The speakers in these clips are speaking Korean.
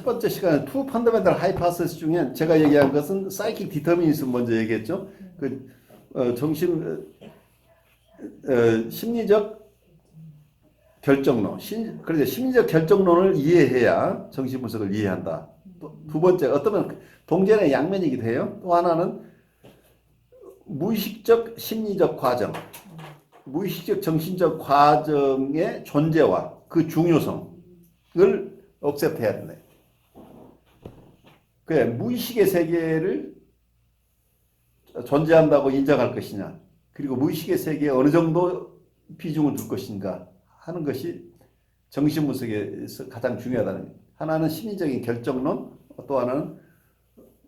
번째 시간에 투 펀더멘탈 하이파시스 중에 제가 얘기한 것은 사이킥 디터미니즘 먼저 얘기했죠. 심리적 결정론. 그래서 심리적 결정론을 이해해야 정신 분석을 이해한다. 두 번째, 어쩌면 동전의 양면이기도 해요. 또 하나는 무의식적 심리적 과정, 무의식적 정신적 과정의 존재와 그 중요성을 억셉트해야 된다. 그래, 무의식의 세계를 존재한다고 인정할 것이냐, 그리고 무의식의 세계에 어느 정도 비중을 둘 것인가 하는 것이 정신분석에서 가장 중요하다는. 하나는 심리적인 결정론, 또 하나는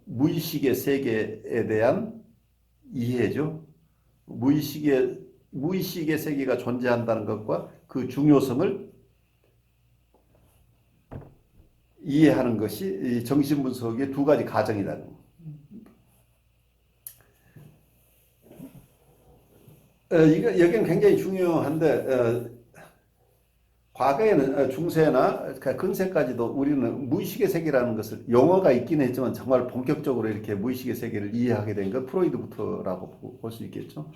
무의식의 세계에 대한 이해죠. 무의식의 세계가 존재한다는 것과 그 중요성을 이해하는 것이 정신분석의 두 가지 과정이라는 거. 여기는 굉장히 중요한데, 과거에는 중세나 근세까지도 우리는 무의식의 세계라는 것을, 용어가 있긴 했지만 정말 본격적으로 이렇게 무의식의 세계를 이해하게 된 건 프로이드부터라고 볼 수 있겠죠.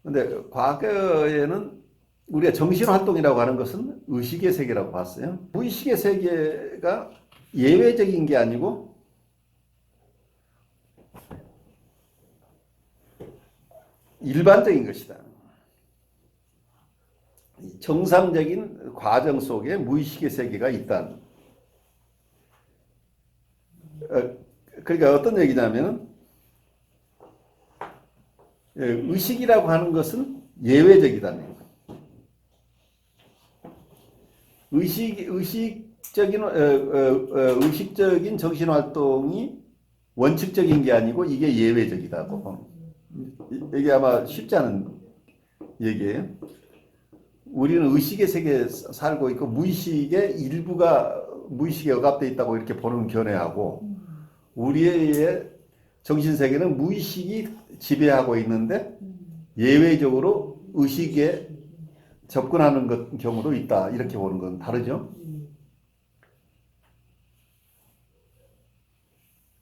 근데 과거에는 우리가 정신활동이라고 하는 것은 의식의 세계라고 봤어요. 무의식의 세계가 예외적인 게 아니고 일반적인 것이다. 정상적인 과정 속에 무의식의 세계가 있다. 그러니까 어떤 얘기냐면, 의식이라고 하는 것은 예외적이다는 거예요. 의식적인 정신활동이 원칙적인 게 아니고 이게 예외적이다고. 이게 아마 쉽지 않은 얘기예요. 우리는 의식의 세계에 살고 있고 무의식의 일부가 무의식에 억압되어 있다고 이렇게 보는 견해하고, 우리의 정신세계는 무의식이 지배하고 있는데 예외적으로 의식에 접근하는 경우도 있다, 이렇게 보는 건 다르죠.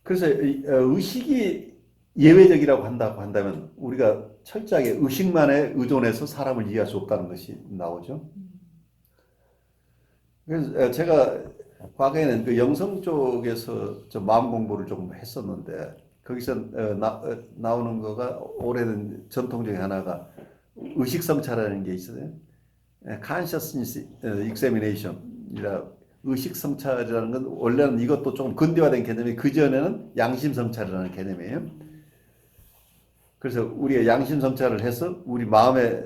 그래서 의식이 예외적이라고 한다면 우리가 철저하게 의식만에 의존해서 사람을 이해할 수 없다는 것이 나오죠. 그래서 제가 과거에는 그 영성 쪽에서 좀 마음 공부를 조금 했었는데, 거기서 나오는 거가 오래된 전통 중에 하나가 의식성찰이라는 게 있어요. Consciousness Examination이라. 의식성찰이라는 건 원래는 이것도 조금 근대화된 개념이, 그전에는 양심성찰이라는 개념이에요. 그래서 우리가 양심성찰을 해서 우리 마음에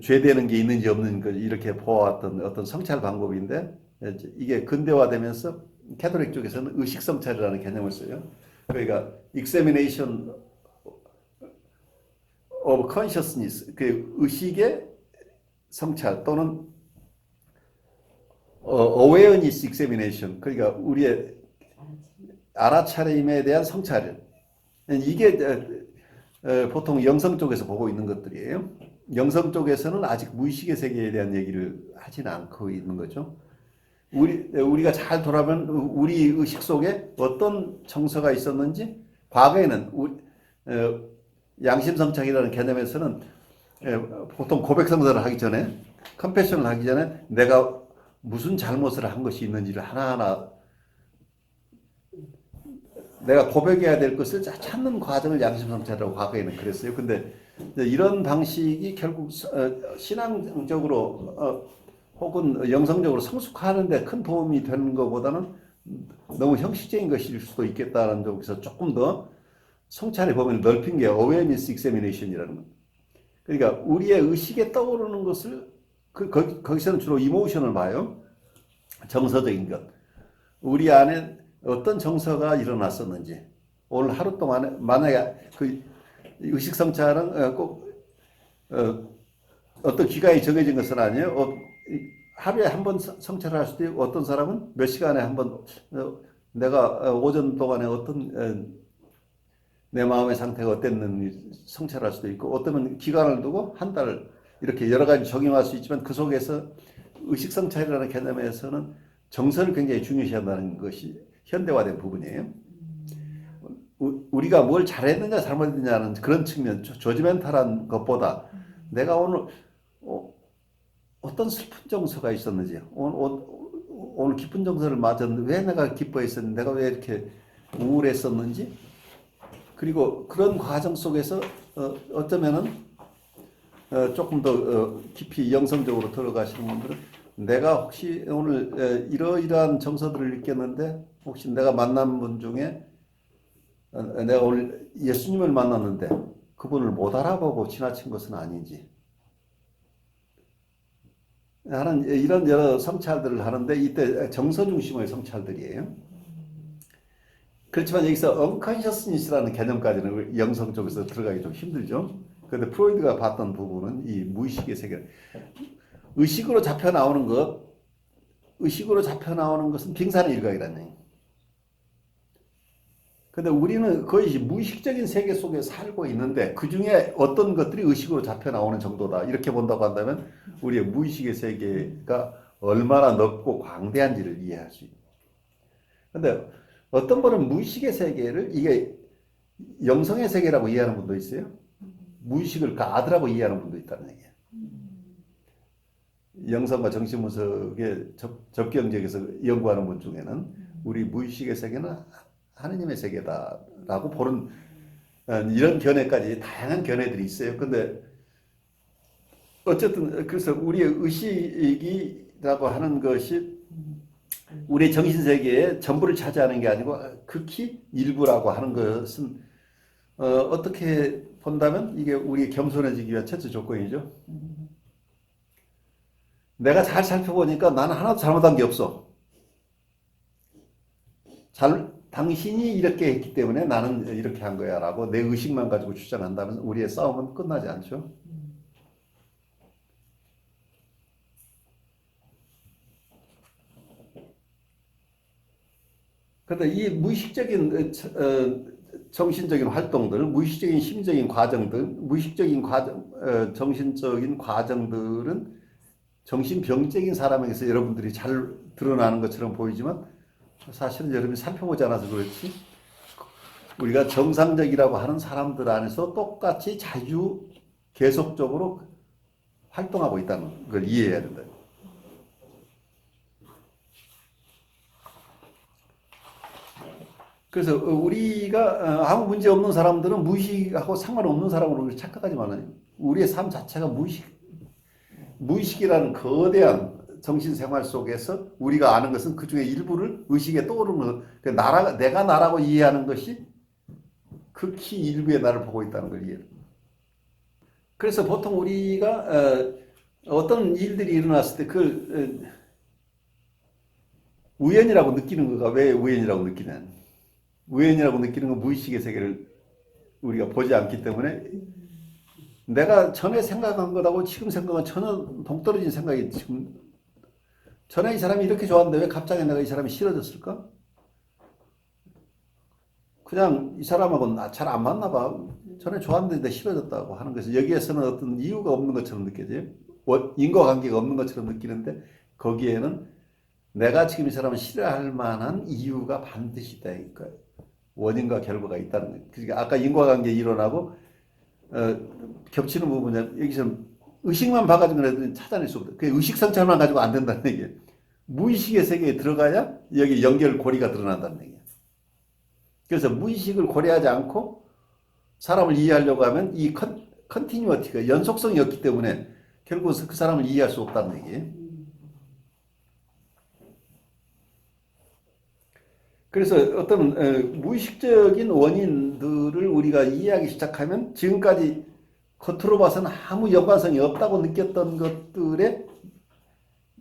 죄되는 게 있는지 없는지 이렇게 보아왔던 어떤 성찰 방법인데, 이게 근대화되면서 캐톨릭 쪽에서는 의식성찰이라는 개념을 써요. 그러니까 examination of consciousness, 그 의식의 성찰 또는 awareness examination, 그러니까 우리의 알아차림에 대한 성찰. 이게 보통 영성 쪽에서 보고 있는 것들이에요. 영성 쪽에서는 아직 무의식의 세계에 대한 얘기를 하지는 않고 있는 거죠. 우리가 잘 돌아보면 우리 의식 속에 어떤 정서가 있었는지, 과거에는 양심성찰이라는 개념에서는 보통 고백성사를 하기 전에, 컨페션을 하기 전에 내가 무슨 잘못을 한 것이 있는지를 하나하나, 내가 고백해야 될 것을 찾는 과정을 양심성찰이라고 과거에는 그랬어요. 근데 이런 방식이 결국 신앙적으로 혹은 영성적으로 성숙하는 데 큰 도움이 되는 것보다는 너무 형식적인 것일 수도 있겠다는 쪽에서 조금 더 성찰의 범위를 넓힌 게 awareness examination이라는 겁니다. 그러니까 우리의 의식에 떠오르는 것을 거기서는 주로 이모션을 봐요. 정서적인 것. 우리 안에 어떤 정서가 일어났었는지, 오늘 하루 동안에, 만약에 그 의식성찰은 꼭 어떤 기간이 정해진 것은 아니에요. 하루에 한 번 성찰을 할 수도 있고, 어떤 사람은 몇 시간에 한 번, 내가 오전 동안에 어떤 내 마음의 상태가 어땠는지 성찰할 수도 있고, 어떤 기간을 두고 한 달, 이렇게 여러 가지 적용할 수 있지만, 그 속에서 의식성찰이라는 개념에서는 정서를 굉장히 중요시한다는 것이 현대화된 부분이에요. 우리가 뭘 잘했느냐 잘못했느냐는 그런 측면, 조지멘탈한 것보다 내가 오늘 어떤 슬픈 정서가 있었는지, 오늘 기쁜 정서를 맞았는데 왜 내가 기뻐했었는지, 내가 왜 이렇게 우울했었는지, 그리고 그런 과정 속에서 어쩌면은 조금 더 깊이 영성적으로 들어가시는 분들은 내가 혹시 오늘 이러이러한 정서들을 느꼈는데 혹시 내가 만난 분 중에 내가 오늘 예수님을 만났는데 그분을 못 알아보고 지나친 것은 아닌지 하는 이런 여러 성찰들을 하는데 이때 정서 중심의 성찰들이에요. 그렇지만 여기서 unconsciousness라는 개념까지는 영성 쪽에서 들어가기 좀 힘들죠. 그런데 프로이드가 봤던 부분은 이 무의식의 세계, 의식으로 잡혀 나오는 것은 빙산의 일각이라는 얘기예요. 근데 우리는 거의 무의식적인 세계 속에 살고 있는데 그 중에 어떤 것들이 의식으로 잡혀 나오는 정도다. 이렇게 본다고 한다면 우리의 무의식의 세계가 얼마나 넓고 광대한지를 이해할 수 있다. 근데 어떤 분은 무의식의 세계를 이게 영성의 세계라고 이해하는 분도 있어요. 무의식을 가드라고 이해하는 분도 있다는 얘기예요. 영성과 정신분석의 접경적에서 연구하는 분 중에는 우리 무의식의 세계는 하느님의 세계다라고 보는 이런 견해까지 다양한 견해들이 있어요. 근데 어쨌든 그래서 우리의 의식이라고 하는 것이 우리의 정신세계의 전부를 차지하는 게 아니고 극히 일부라고 하는 것은 어떻게 본다면 이게 우리의 겸손해지기 위한 첫째 조건이죠. 내가 잘 살펴보니까 나는 하나도 잘못한 게 없어. 당신이 이렇게 했기 때문에 나는 이렇게 한 거야 라고 내 의식만 가지고 주장한다면 우리의 싸움은 끝나지 않죠. 그런데 이 무의식적인 정신적인 활동들, 무의식적인 심적인 과정들, 무의식적인 정신적인 과정들은 정신병적인 사람에게서 여러분들이 잘 드러나는 것처럼 보이지만 사실은 여러분이 살펴보지 않아서 그렇지 우리가 정상적이라고 하는 사람들 안에서 똑같이 자주 계속적으로 활동하고 있다는 걸 이해해야 된다. 그래서 우리가 아무 문제 없는 사람들은 무의식하고 상관없는 사람으로 착각하지 말아요. 우리의 삶 자체가 무의식이라는 거대한 정신생활 속에서 우리가 아는 것은 그 중에 일부를 의식에 떠오르는 내가 나라고 이해하는 것이 극히 일부의 나를 보고 있다는 걸 이해해요. 그래서 보통 우리가 어떤 일들이 일어났을 때 그걸 우연이라고 느끼는 거가 왜 우연이라고 느끼냐. 우연이라고 느끼는 건 무의식의 세계를 우리가 보지 않기 때문에 내가 전에 생각한 것하고 지금 생각은 전혀 동떨어진 생각이 지금 전에 이 사람이 이렇게 좋았는데 왜 갑자기 내가 이 사람이 싫어졌을까? 그냥 이 사람하고는 잘 안 맞나 봐. 전에 좋았는데 내 싫어졌다고 하는 것이 여기에서는 어떤 이유가 없는 것처럼 느껴져요. 인과관계가 없는 것처럼 느끼는데 거기에는 내가 지금 이 사람을 싫어할 만한 이유가 반드시 있다니까. 원인과 결과가 있다는 거예요. 그러니까 아까 인과관계 일어나고 겹치는 부분이 여기서 의식만 봐가지고 찾아낼 수 없다. 그 의식 성찰만 가지고 안 된다는 얘기예요. 무의식의 세계에 들어가야 여기 연결고리가 드러난다는 얘기예요. 그래서 무의식을 고려하지 않고 사람을 이해하려고 하면 이 컨티뉴어티가 연속성이 없기 때문에 결국은 그 사람을 이해할 수 없다는 얘기예요. 그래서 어떤 무의식적인 원인들을 우리가 이해하기 시작하면 지금까지 겉으로 봐서는 아무 연관성이 없다고 느꼈던 것들의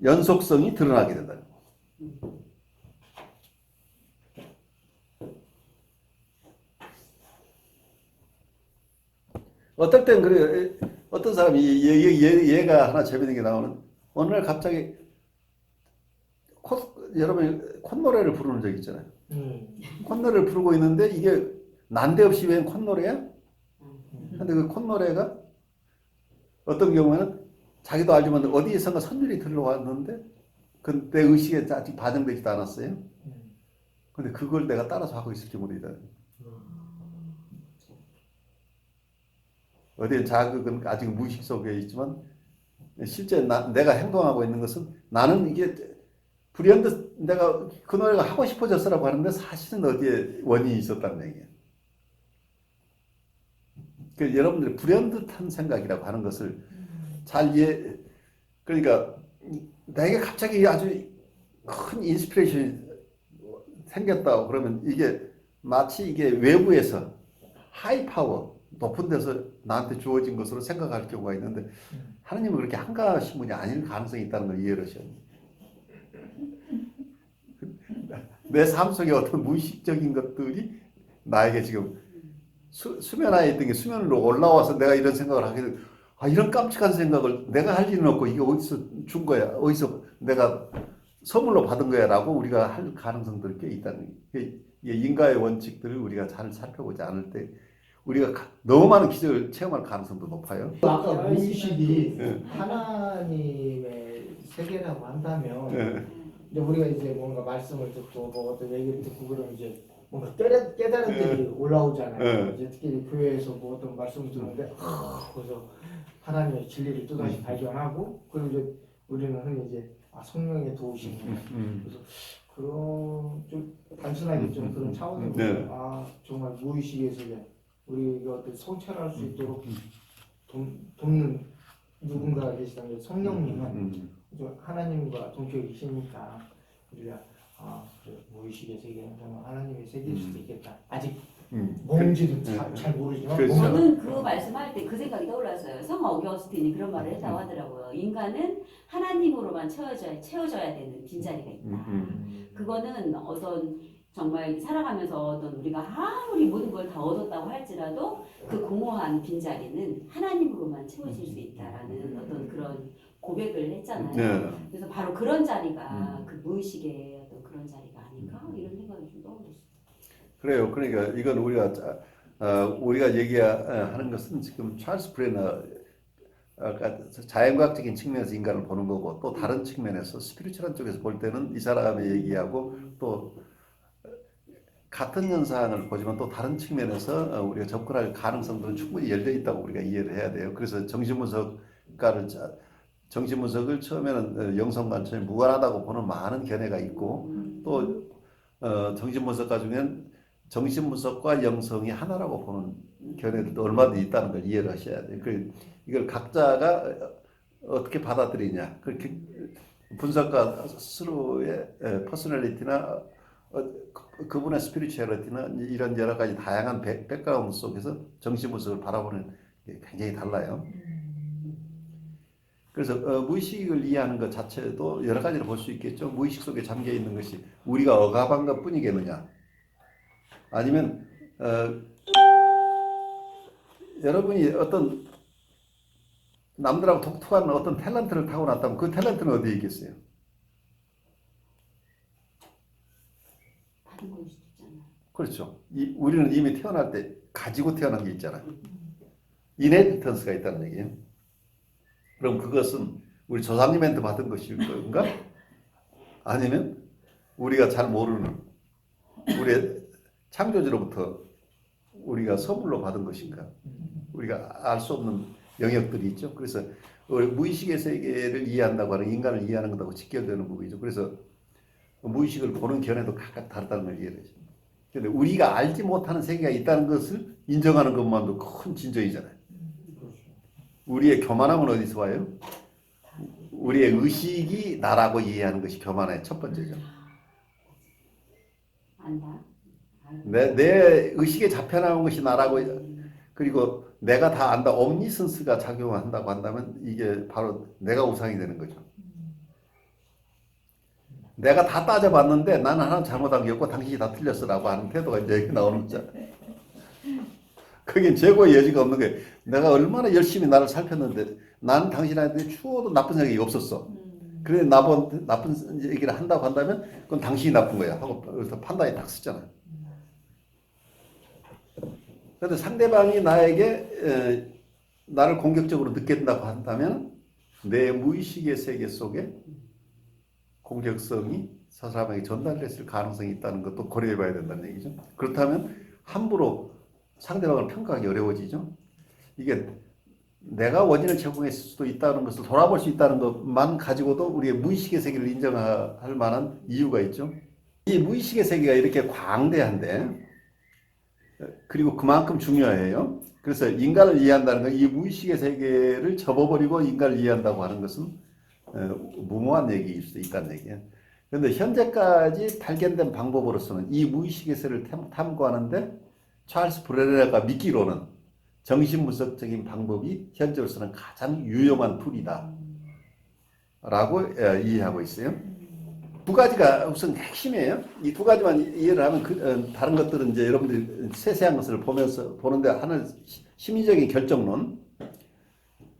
연속성이 드러나게 된다는 거예요. 어떨 땐 그래요. 어떤 사람이 얘가 하나 재밌는 게 나오는 어느 날 갑자기 여러분 콧노래를 부르는 적 있잖아요. 콧노래를 부르고 있는데 이게 난데없이 웬 콧노래야? 근데 그 콧노래가 어떤 경우에는 자기도 알지만 어디에선가 선율이 들려왔는데 내 의식에 아직 반영되지도 않았어요. 근데 그걸 내가 따라서 하고 있을지 모르겠다. 어디에 자극은 아직 무의식 속에 있지만 실제 내가 행동하고 있는 것은 나는 이게 불현듯 내가 그 노래가 하고 싶어졌으라고 하는데 사실은 어디에 원인이 있었다는 얘기예요. 그러니까 여러분들이 불현듯한 생각이라고 하는 것을 잘 그러니까 나에게 갑자기 아주 큰 인스피레이션이 생겼다 그러면 이게 마치 이게 외부에서 하이 파워 높은 데서 나한테 주어진 것으로 생각할 경우가 있는데 하나님은 그렇게 한가하신 분이 아닐 가능성이 있다는 걸 이해를 하셔야 돼요. 내 삶 속에 어떤 무의식적인 것들이 나에게 지금 수면 하에 있던 게 수면으로 올라와서 내가 이런 생각을 하게 돼. 이런 깜찍한 생각을 내가 할 일은 없고 이게 어디서 준 거야? 어디서 내가 선물로 받은 거야? 라고 우리가 할 가능성들이 꽤 있다는 거예요. 인과의 원칙들을 우리가 잘 살펴보지 않을 때 우리가 너무 많은 기적을 체험할 가능성도 높아요. 아까 무의식이 하나님의 세계라고 한다면 이제 우리가 이제 뭔가 말씀을 듣고 뭐 어떤 얘기를 듣고 그러면 이제 뭔가 깨달은 들이 올라오잖아요. 이제 특히 교회에서 뭐 어떤 말씀을 듣는데 그래서 하나님의 진리를 또다시 발견하고 그리고 이제 우리는 흔히 이제 성령의 도우심이구나. 그래서 그런 좀 단순하게 좀 그런 차원에서 정말 무의식의 세계 우리가 어떤 성찰할 수 있도록 돕는 누군가가 계시다면 성령님은 하나님과 동격이 계시니까 우리가 그래, 무의식의 세계는 정말 하나님의 세계일 수도 있겠다. 아직 뭔지도 잘 모르지만 저는 그 말씀할 때 그 생각이 떠올랐어요. 성 어거스틴이 그런 말을 했다고 하더라고요. 인간은 하나님으로만 채워져야 되는 빈자리가 있다. 그거는 어떤 정말 살아가면서 어떤 우리가 아무리 모든 걸 다 얻었다고 할지라도 그 공허한 빈자리는 하나님으로만 채워질 수 있다라는 어떤 그런 고백을 했잖아요. 그래서 바로 그런 자리가 그 무의식의 어떤 그런 자리가 아닌가 이런 생각이 좀 떠올랐어요. 그래요. 그러니까 이건 우리가 얘기하는 것은 지금 찰스 브레너 자연과학적인 측면에서 인간을 보는 거고 또 다른 측면에서 스피리추얼한 쪽에서 볼 때는 이 사람의 얘기하고 또 같은 현상을 보지만 또 다른 측면에서 우리가 접근할 가능성들은 충분히 열려 있다고 우리가 이해를 해야 돼요. 그래서 정신분석을 처음에는 영성관점이 무관하다고 보는 많은 견해가 있고 또 정신분석가 중엔 정신분석과 영성이 하나라고 보는 견해들도 얼마든지 있다는 걸 이해를 하셔야 돼요. 이걸 각자가 어떻게 받아들이냐. 그렇게 분석가 스스로의 퍼스널리티나 그분의 스피리추얼리티나 이런 여러 가지 다양한 백그라운드 속에서 정신분석을 바라보는 게 굉장히 달라요. 그래서 무의식을 이해하는 것 자체도 여러 가지로 볼 수 있겠죠. 무의식 속에 잠겨 있는 것이 우리가 억압한 것 뿐이겠느냐. 아니면 여러분이 어떤 남들하고 독특한 어떤 탤런트를 타고났다면 그 탤런트는 어디에 있겠어요? 받은 걸 수도 있잖아요. 그렇죠. 우리는 이미 태어날 때 가지고 태어난 게 있잖아요. 이네리턴스가 있다는 얘기예요. 그럼 그것은 우리 조상님한테 받은 것일 건가? 아니면 우리가 잘 모르는 우리의 창조주로부터 우리가 선물로 받은 것인가? 우리가 알 수 없는 영역들이 있죠. 그래서 무의식의 세계를 이해한다고 하는 인간을 이해하는 것하고 직결되는 부분이죠. 그래서 무의식을 보는 견해도 각각 다르다는 걸 이해해야 되죠. 그런데 우리가 알지 못하는 세계가 있다는 것을 인정하는 것만도 큰 진정이잖아요. 우리의 교만함은 어디서 와요? 우리의 의식이 나라고 이해하는 것이 교만의 첫 번째죠. 안다. 내 의식에 잡혀나온 것이 나라고 그리고 내가 다 안다 옴니선스가 작용한다고 한다면 이게 바로 내가 우상이 되는 거죠. 내가 다 따져봤는데 나는 하나 잘못한 게 없고 당신이 다 틀렸어라고 하는 태도가 이제 이렇게 나오는 거잖아요. 그게 재고의 여지가 없는 게 내가 얼마나 열심히 나를 살폈는데 나는 당신한테 추워도 나쁜 생각이 없었어. 그래 나쁜 얘기를 한다고 한다면 그건 당신이 나쁜 거야 하고 그래서 판단이 딱 쓰잖아요. 그런데 상대방이 나에게 나를 공격적으로 느낀다고 한다면 내 무의식의 세계 속에 공격성이 저 사람에게 전달됐을 가능성이 있다는 것도 고려해 봐야 된다는 얘기죠. 그렇다면 함부로 상대방을 평가하기 어려워지죠. 이게 내가 원인을 제공했을 수도 있다는 것을 돌아볼 수 있다는 것만 가지고도 우리의 무의식의 세계를 인정할 만한 이유가 있죠. 이 무의식의 세계가 이렇게 광대한데 그리고 그만큼 중요해요. 그래서 인간을 이해한다는 건 이 무의식의 세계를 접어버리고 인간을 이해한다고 하는 것은 무모한 얘기일 수도 있다는 얘기예요. 그런데 현재까지 발견된 방법으로서는 이 무의식의 세계를 탐구하는데 찰스 브레네가 믿기로는 정신분석적인 방법이 현재로서는 가장 유용한 툴이다 라고 이해하고 있어요. 두 가지가 우선 핵심이에요. 이 두 가지만 이해를 하면 다른 것들은 이제 여러분들이 세세한 것을 보는데 하는 심리적인 결정론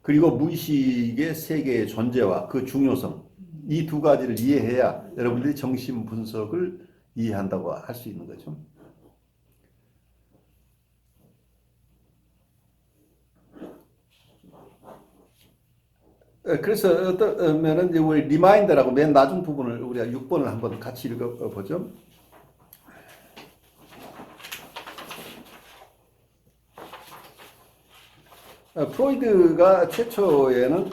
그리고 무의식의 세계의 존재와 그 중요성 이 두 가지를 이해해야 여러분들이 정신 분석을 이해한다고 할 수 있는 거죠. 그래서 어떠면은 이제 우리 리마인더라고 맨 나중 부분을 우리가 6번을 한번 같이 읽어보죠. 프로이드가 최초에는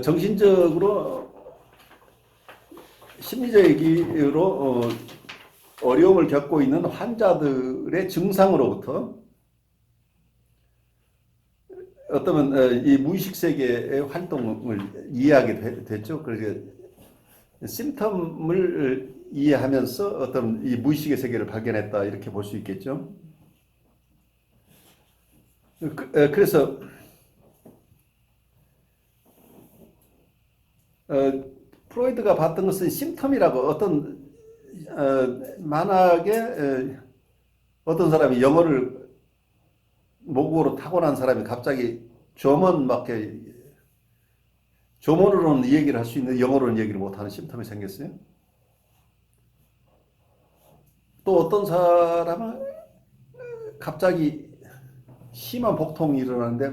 정신적으로 심리적으로 어려움을 겪고 있는 환자들의 증상으로부터 어떠면 이 무의식 세계의 활동을 이해하게 됐죠. 그래서 심텀을 이해하면서 어떤 이 무의식의 세계를 발견했다 이렇게 볼 수 있겠죠. 그래서 프로이드가 봤던 것은 심텀이라고 어떤 만약에 어떤 사람이 영어를 모국어로 타고난 사람이 갑자기 조문으로는 얘기를 할 수 있는 영어로는 얘기를 못하는 심텀이 생겼어요. 또 어떤 사람은 갑자기 심한 복통이 일어나는데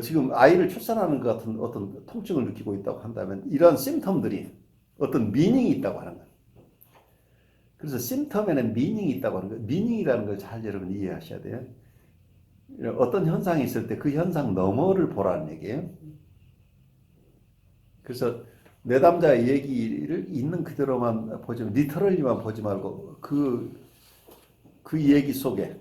지금 아이를 출산하는 것 같은 어떤 통증을 느끼고 있다고 한다면 이런 심텀들이 어떤 미닝이 있다고 하는 거예요. 그래서 심텀에는 미닝이 있다고 하는 거예요. 미닝이라는 걸 잘 여러분 이해하셔야 돼요. 어떤 현상이 있을 때 그 현상 너머를 보라는 얘기예요. 그래서 내담자의 얘기를 있는 그대로만 보지 말고 리터럴리만 보지 말고 그 얘기 속에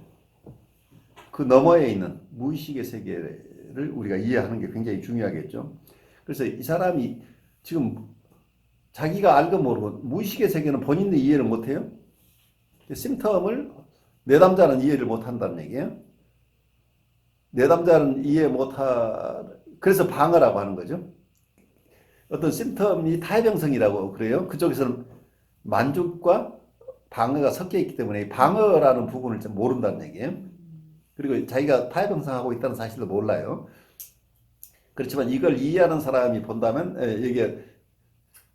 그 너머에 있는 무의식의 세계를 우리가 이해하는 게 굉장히 중요하겠죠. 그래서 이 사람이 지금 자기가 알고 모르고 무의식의 세계는 본인도 이해를 못해요. 심텀을 내담자는 이해를 못한다는 얘기예요. 내담자는 이해 그래서 방어라고 하는 거죠. 어떤 심텀이 타협형성이라고 그래요. 그쪽에서는 만족과 방어가 섞여 있기 때문에 방어라는 부분을 좀 모른다는 얘기예요. 그리고 자기가 타협형성하고 있다는 사실도 몰라요. 그렇지만 이걸 이해하는 사람이 본다면 이게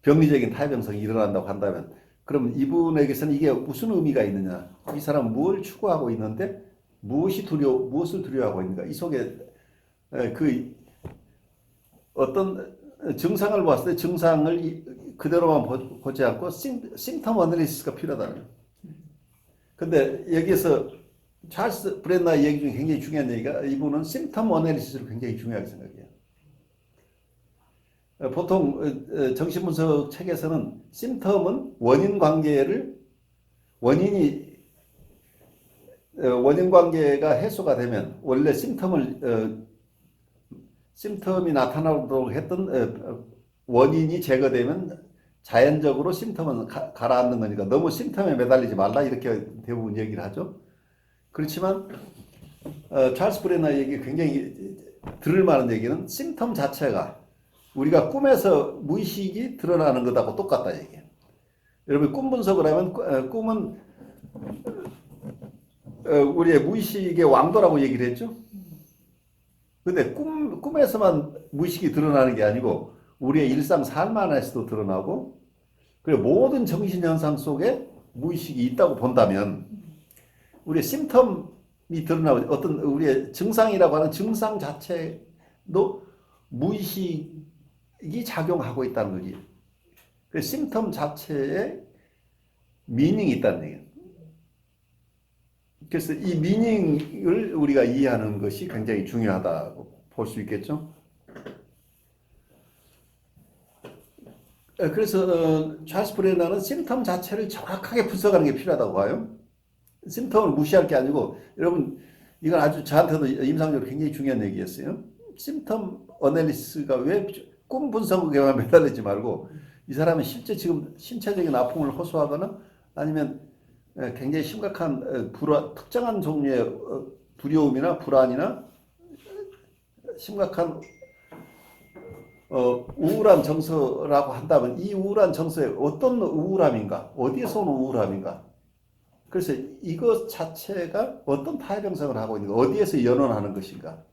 병리적인 타협형성이 일어난다고 한다면 그럼 이분에게서는 이게 무슨 의미가 있느냐? 이 사람은 무엇을 추구하고 있는데 무엇을 두려워하고 있는가? 이 속에 그 어떤 증상을 봤을 때 증상을 그대로만 보지 않고 심텀 어널리시스가 필요하다는 거예요. 근데 여기에서 찰스 브레나의 얘기 중에 굉장히 중요한 얘기가 이분은 심텀 어널리시스를 굉장히 중요하게 생각해요. 보통 정신분석 책에서는 심텀은 원인 관계가 해소가 되면 원래 심텀이 나타나도록 했던 원인이 제거되면 자연적으로 심텀은 가라앉는 거니까 너무 심텀에 매달리지 말라 이렇게 대부분 얘기를 하죠. 그렇지만 찰스 브레나의 얘기 굉장히 들을 만한 얘기는 심텀 자체가 우리가 꿈에서 무의식이 드러나는 것하고 똑같다 얘기예요. 여러분 꿈 분석을 하면 꿈은 우리의 무의식의 왕도라고 얘기를 했죠. 근데 꿈에서만 무의식이 드러나는 게 아니고 우리의 일상 삶 안에서도 드러나고 그리고 모든 정신현상 속에 무의식이 있다고 본다면 우리의 심텀이 드러나고 어떤 우리의 증상이라고 하는 증상 자체도 무의식의 작용하고 있다는 거지. 그 심텀 자체에 미닝이 있다는 얘기예요. 그래서 이 미닝을 우리가 이해하는 것이 굉장히 중요하다고 볼 수 있겠죠. 그래서 찰스 브레너는 심텀 자체를 정확하게 분석하는 게 필요하다고 봐요. 심텀을 무시할 게 아니고, 여러분 이건 아주 저한테도 임상적으로 굉장히 중요한 얘기였어요. 심텀 어널리시스가 왜 꿈 분석에만 매달리지 말고 이 사람이 실제 지금 신체적인 아픔을 호소하거나 아니면 굉장히 심각한 특정한 종류의 두려움이나 불안이나 심각한 우울한 정서라고 한다면 이 우울한 정서에 어떤 우울함인가, 어디에서 오는 우울함인가, 그래서 이것 자체가 어떤 타협형성을 하고 있는가, 어디에서 연원하는 것인가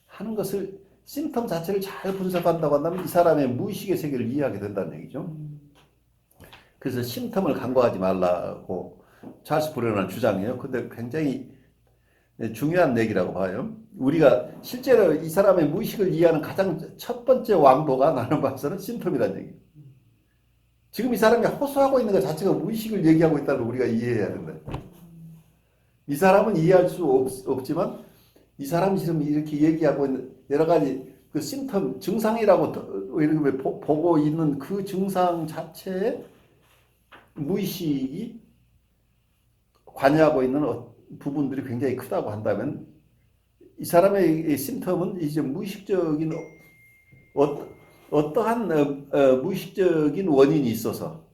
하는 것을 심텀 자체를 잘 분석한다고 한다면 이 사람의 무의식의 세계를 이해하게 된다는 얘기죠. 그래서 심텀을 간과하지 말라고 찰스 브레너는 주장해요. 근데 굉장히 중요한 얘기라고 봐요. 우리가 실제로 이 사람의 무의식을 이해하는 가장 첫 번째 왕도가 나는 봐서는 심텀이라는 얘기예요. 지금 이 사람이 호소하고 있는 것 자체가 무의식을 얘기하고 있다는 걸 우리가 이해해야 된다. 이 사람은 이해할 수 없지만 이 사람이 지금 이렇게 얘기하고 있는 여러 가지 그 심텀 증상이라고 이렇게 보고 있는 그 증상 자체에 무의식이 관여하고 있는 부분들이 굉장히 크다고 한다면 이 사람의 심텀은 이제 무의식적인 어떠한 무의식적인 원인이 있어서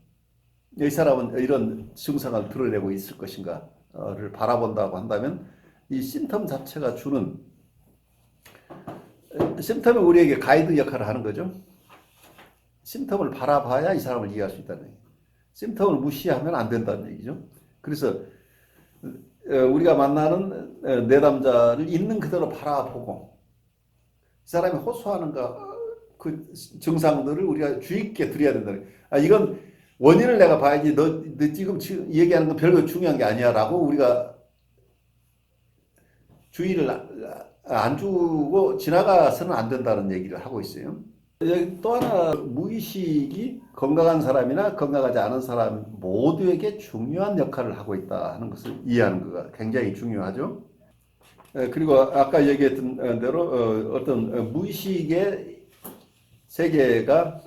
이 사람은 이런 증상을 드러내고 있을 것인가를 바라본다고 한다면 이 심텀 자체가 주는 심텀이 우리에게 가이드 역할을 하는 거죠. 심텀을 바라봐야 이 사람을 이해할 수 있다는 얘기예요. 심텀을 무시하면 안 된다는 얘기죠. 그래서 우리가 만나는 내담자를 있는 그대로 바라보고 이 사람이 호소하는 그 증상들을 우리가 주의 깊게 들여야 된다는 거예요. 이건 원인을 내가 봐야지 너 지금 얘기하는 건 별로 중요한 게 아니야 라고 우리가 주의를 안 주고 지나가서는 안 된다는 얘기를 하고 있어요. 또 하나, 무의식이 건강한 사람이나 건강하지 않은 사람 모두에게 중요한 역할을 하고 있다 하는 것을 이해하는 것가 굉장히 중요하죠. 그리고 아까 얘기했던 대로 어떤 무의식의 세계가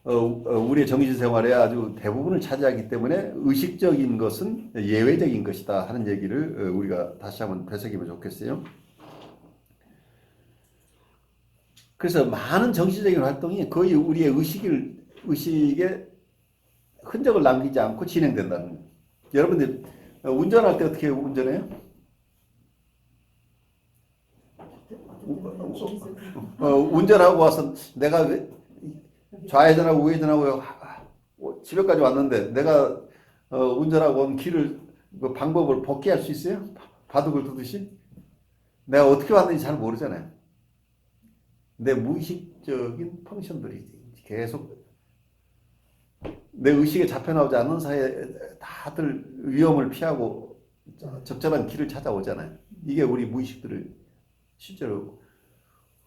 우리의 정신생활에 아주 대부분을 차지하기 때문에 의식적인 것은 예외적인 것이다 하는 얘기를 우리가 다시 한번 되새기면 좋겠어요. 그래서 많은 정신적인 활동이 거의 우리의 의식에 흔적을 남기지 않고 진행된다는 거예요. 여러분들 운전할 때 어떻게 운전해요? 운전하고 와서 내가 좌회전하고 우회전하고 집에까지 왔는데 내가 운전하고 온 길을 그 방법을 복귀할 수 있어요? 바둑을 두듯이? 내가 어떻게 왔는지 잘 모르잖아요. 내 무의식적인 펑션들이 계속 내 의식에 잡혀 나오지 않는 사이에 다들 위험을 피하고 적절한 길을 찾아오잖아요. 이게 우리 무의식들을 실제로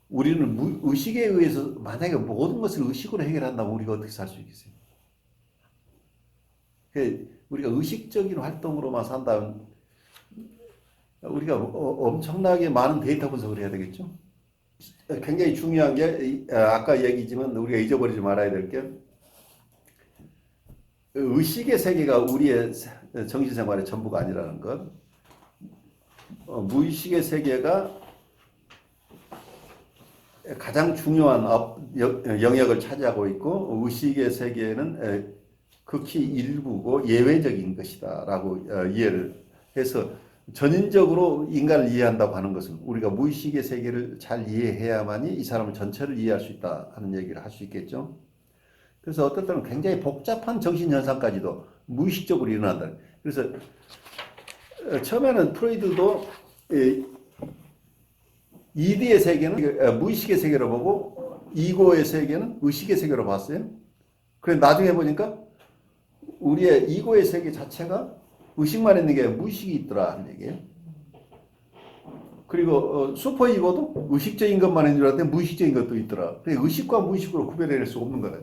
우리는 의식에 의해서 만약에 모든 것을 의식으로 해결한다면 우리가 어떻게 살 수 있겠어요? 우리가 의식적인 활동으로만 산다면 우리가 엄청나게 많은 데이터 분석을 해야 되겠죠? 굉장히 중요한 게 아까 얘기지만 우리가 잊어버리지 말아야 될 게 의식의 세계가 우리의 정신생활의 전부가 아니라는 것. 무의식의 세계가 가장 중요한 영역을 차지하고 있고 의식의 세계는 극히 일부고 예외적인 것이다 라고 이해를 해서 전인적으로 인간을 이해한다고 하는 것은 우리가 무의식의 세계를 잘 이해해야만이 이 사람을 전체를 이해할 수 있다 하는 얘기를 할 수 있겠죠. 그래서 어떨 때는 굉장히 복잡한 정신현상까지도 무의식적으로 일어난다. 그래서 처음에는 프로이드도 이드의 세계는 무의식의 세계로 보고 이고의 세계는 의식의 세계로 봤어요. 그래 나중에 보니까 우리의 이고의 세계 자체가 의식만 있는 게 무의식이 있더라 하는 얘기예요. 그리고 슈퍼이고도 의식적인 것만 있는 줄 알았는데 무의식적인 것도 있더라. 그러니까 의식과 무의식으로 구별해낼 수 없는 거다.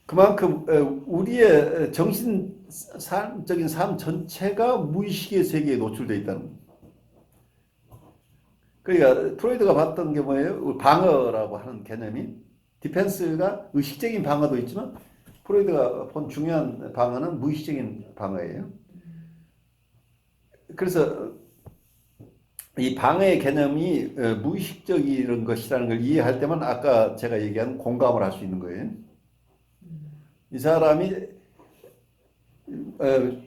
그만큼 우리의 정신적인 삶 전체가 무의식의 세계에 노출되어 있다는 거예요. 그러니까 프로이드가 봤던 게 뭐예요? 방어라고 하는 개념이 디펜스가 의식적인 방어도 있지만 프로이드가 본 중요한 방어는 무의식적인 방어예요. 그래서 이 방어의 개념이 무의식적인 것이라는 걸 이해할 때만 아까 제가 얘기한 공감을 할 수 있는 거예요. 이 사람이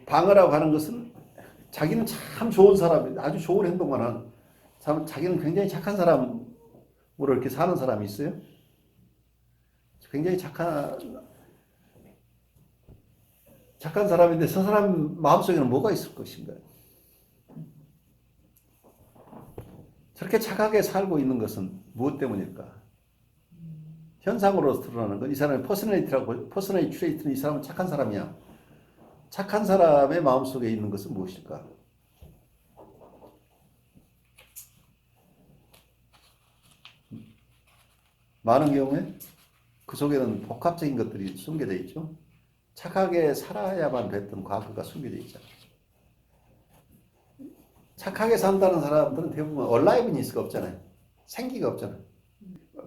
방어라고 하는 것은 자기는 참 좋은 사람, 아주 좋은 행동만 하는 사람, 자기는 굉장히 착한 사람으로 이렇게 사는 사람이 있어요. 굉장히 착한 사람인데 저 사람 마음속에는 뭐가 있을 것인가? 저렇게 착하게 살고 있는 것은 무엇 때문일까? 현상으로 드러나는 건 이 사람의 퍼스널리티 트레이트는 이 사람은 착한 사람이야. 착한 사람의 마음속에 있는 것은 무엇일까? 많은 경우에 그 속에는 복합적인 것들이 숨겨져 있죠. 착하게 살아야만 됐던 과거가 숨겨져 있잖아요. 착하게 산다는 사람들은 대부분 얼라이브니스가 없잖아요. 생기가 없잖아요.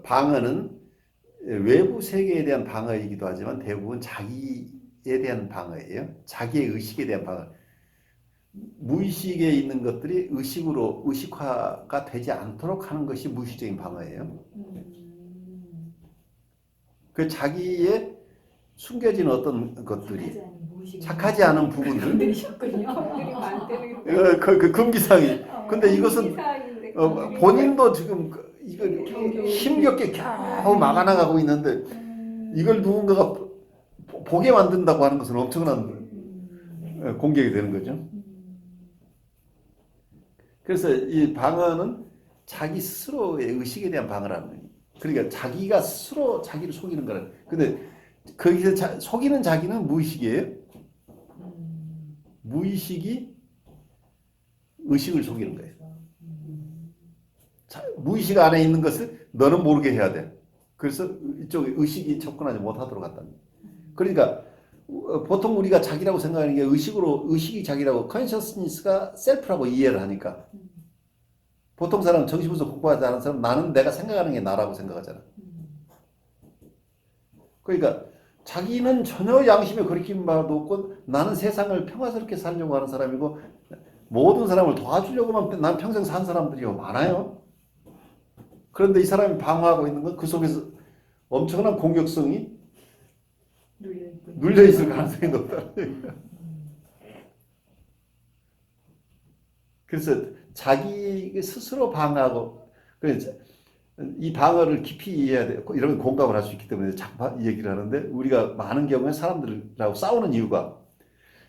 방어는 외부 세계에 대한 방어이기도 하지만 대부분 자기에 대한 방어예요. 자기의 의식에 대한 방어. 무의식에 있는 것들이 의식화가 되지 않도록 하는 것이 무의식적인 방어예요. 그 자기의 숨겨진 어떤 것들이 착하지 않은 부분들 그 금기상이. 근데 이것은 본인도 지금 이걸 힘겹게 겨우 막아나가고 있는데 이걸 누군가가 보게 만든다고 하는 것은 엄청난 공격이 되는 거죠. 그래서 이 방어는 자기 스스로의 의식에 대한 방어라는 거예요. 그러니까 자기가 스스로 자기를 속이는 거라는. 근데 거기서 속이는 자기는 무의식이에요. 무의식이 의식을 속이는 거예요. 무의식 안에 있는 것을 너는 모르게 해야 돼. 그래서 이쪽 의식이 접근하지 못하도록 한다. 그러니까 보통 우리가 자기라고 생각하는 게 의식이 자기라고 컨셔스니스가 셀프라고 이해를 하니까 보통 사람은 정신분석 공부하지 않은 사람은 나는 내가 생각하는 게 나라고 생각하잖아. 그러니까 자기는 전혀 양심의 거리낌 바도 없고 나는 세상을 평화스럽게 살려고 하는 사람이고 모든 사람을 도와주려고만 난 평생 산 사람들이 많아요. 그런데 이 사람이 방어하고 있는 건 그 속에서 엄청난 공격성이 눌려있을 가능성이 높다. 그래서 자기 스스로 방어하고 이 방어를 깊이 이해해야 되고 이런 공감을 할 수 있기 때문에 이 얘기를 하는데 우리가 많은 경우에 사람들하고 싸우는 이유가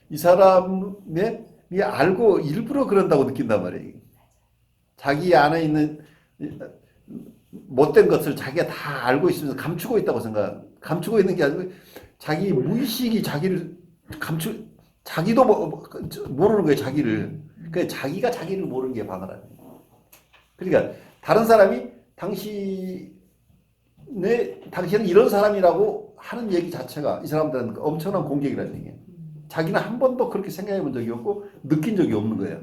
이 사람이 알고 일부러 그런다고 느낀단 말이에요. 자기 안에 있는 못된 것을 자기가 다 알고 있으면서 감추고 있다고 감추고 있는 게 아니고 자기 무의식이 자기를 자기도 모르는 거예요, 자기를. 그러니까 자기가 자기를 모르는 게 방어라는 거예요. 그러니까 다른 사람이 당신은 이런 사람이라고 하는 얘기 자체가 이 사람들은 엄청난 공격이라는 얘기예요. 자기는 한 번도 그렇게 생각해 본 적이 없고 느낀 적이 없는 거예요.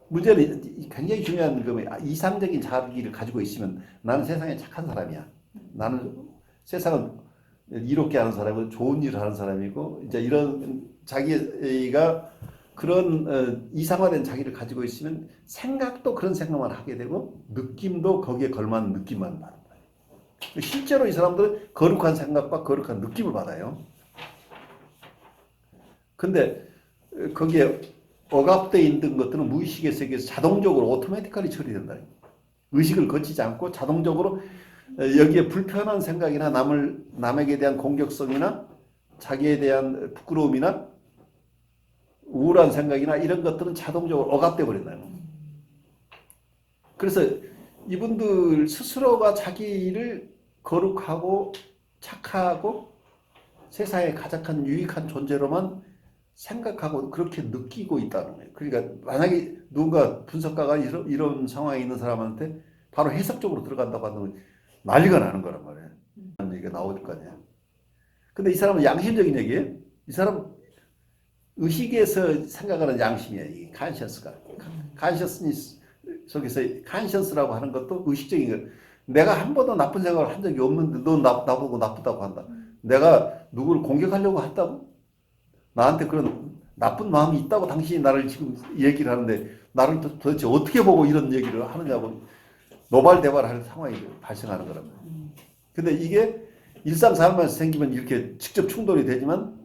문제는 굉장히 중요한 거 이상적인 자기를 가지고 있으면 나는 세상에 착한 사람이야. 나는 세상을 이롭게 하는 사람이고 좋은 일을 하는 사람이고 이제 이런 자기가 그런 이상화된 자기를 가지고 있으면 생각도 그런 생각만 하게 되고 느낌도 거기에 걸맞는 느낌만 받는 거예요. 실제로 이 사람들은 거룩한 생각과 거룩한 느낌을 받아요. 근데 거기에 억압되어 있는 것들은 무의식의 세계에서 자동적으로 오토매티컬리 처리된다. 의식을 거치지 않고 자동적으로 여기에 불편한 생각이나 남에게 대한 공격성이나 자기에 대한 부끄러움이나 우울한 생각이나 이런 것들은 자동적으로 억압되어 버린다는 거예요. 그래서 이분들 스스로가 자기를 거룩하고 착하고 세상에 가장 유익한 존재로만 생각하고 그렇게 느끼고 있다는 거예요. 그러니까 만약에 누군가 분석가가 이런 상황에 있는 사람한테 바로 해석적으로 들어간다고 하면 난리가 나는 거란 말이에요. 이런 얘기가 나올 거 아니야. 근데 이 사람은 양심적인 얘기예요. 이 사람 의식에서 생각하는 양심이에요. 이 칸셔스가. 칸셔스니스 속에서 칸셔스라고 하는 것도 의식적인 거예요. 내가 한 번도 나쁜 생각을 한 적이 없는데 넌 나보고 나쁘다고 한다. 내가 누구를 공격하려고 했다고? 나한테 그런 나쁜 마음이 있다고 당신이 나를 지금 얘기를 하는데 나를 도대체 어떻게 보고 이런 얘기를 하느냐고 노발대발할 상황이 발생하는 거란 말이에요. 근데 이게 일상 삶에서 생기면 이렇게 직접 충돌이 되지만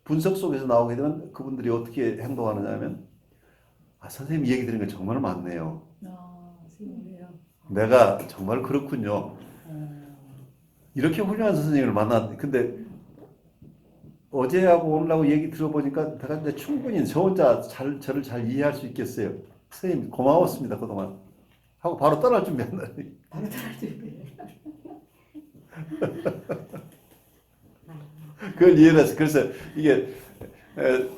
분석 속에서 나오게 되면 그분들이 어떻게 행동하느냐 하면 선생님 얘기 들은 게 정말 많네요. 선생님이요. 내가 정말 그렇군요. 이렇게 훌륭한 선생님을 만났는데 근데 어제하고 오늘하고 얘기 들어보니까 내가 이제 충분히 저 혼자 저를 잘 이해할 수 있겠어요. 선생님 고마웠습니다 그동안 하고 바로 떠날 준비한 날이. 바로 따라주세요. 그걸 이해를 해서 그래서 이게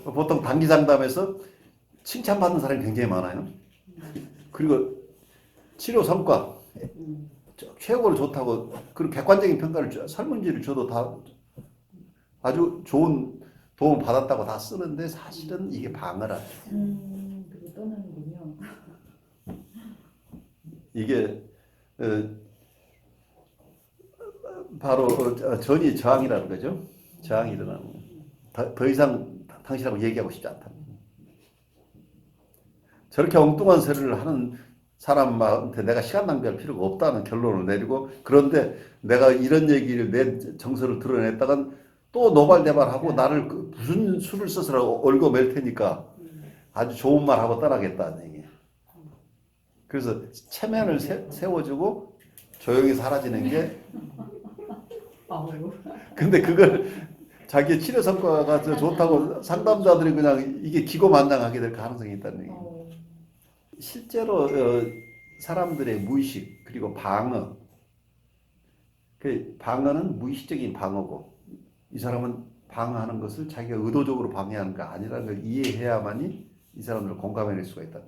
보통 단기 상담에서 칭찬받는 사람이 굉장히 많아요. 그리고 치료 성과 최고로 좋다고 그리고 객관적인 평가를 설문지를 줘도 다 아주 좋은 도움 받았다고 다 쓰는데 사실은 이게 방어라. 그게 떠나는군요. 이게 바로 전이 저항이라는 거죠. 저항이 일어나는 거예요. 더 이상 당신하고 얘기하고 싶지 않다. 저렇게 엉뚱한 소리를 하는 사람한테 내가 시간 낭비할 필요가 없다는 결론을 내리고 그런데 내가 이런 얘기를 내 정서를 드러냈다간 또 노발대발하고 나를 무슨 수를 써서 얽어맬 테니까 아주 좋은 말 하고 떠나겠다는 얘기예요. 그래서 체면을 세워주고 조용히 사라지는 게 근데 그걸 자기 치료 성과가 좋다고 상담자들이 그냥 이게 기고만장하게 될 가능성이 있다는 얘기예요. 실제로 사람들의 무의식 그리고 방어 그 방어는 무의식적인 방어고 이 사람은 방어하는 것을 자기가 의도적으로 방해하는 거 아니라는 걸 이해해야만이 이 사람들을 공감해낼 수가 있다.